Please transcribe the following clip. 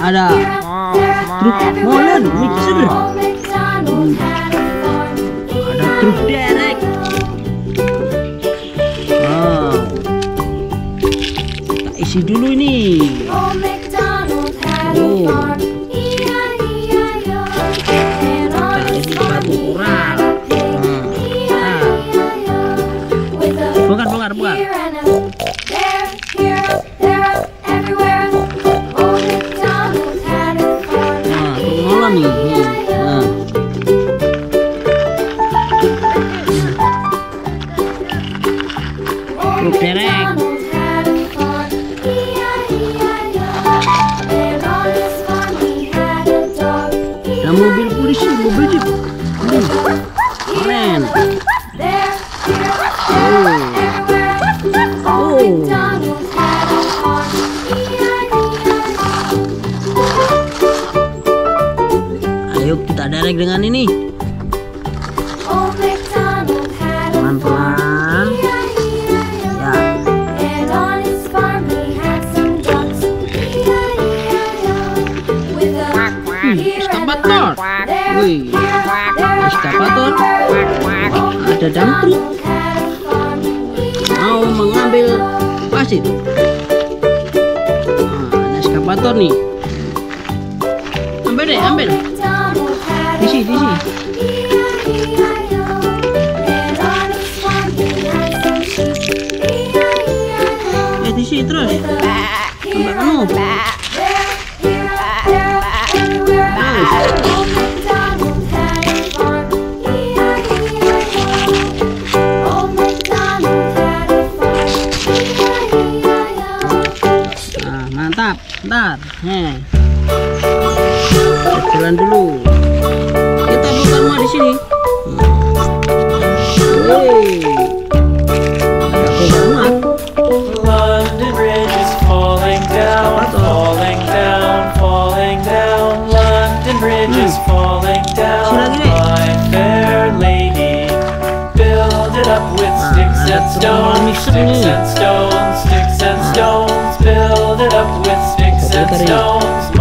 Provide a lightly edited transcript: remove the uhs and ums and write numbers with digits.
Ada truk molen mixer. Ada truk derek. Wow. Kita isi dulu ini. Bongkar. Nah, nih. Nah. Truk derek. Ada mobil polisi, mobil jeep. Keren. Ayo kita derek dengan ini. Pelan-pelan. Ya. Excavator. Wih. Excavator. Ada dump truk. Mau mengambil pasir. Nah, ada excavator nih. Ambil. Di sini. Di sini terus. Ambil kamu. Nah, mantap. Bentar. Jalan dulu. Kita buka rumah di sini. London Bridge is falling down. London Bridge is falling down. My fair lady, build it up with sticks and stones. Build it up with sticks and stones.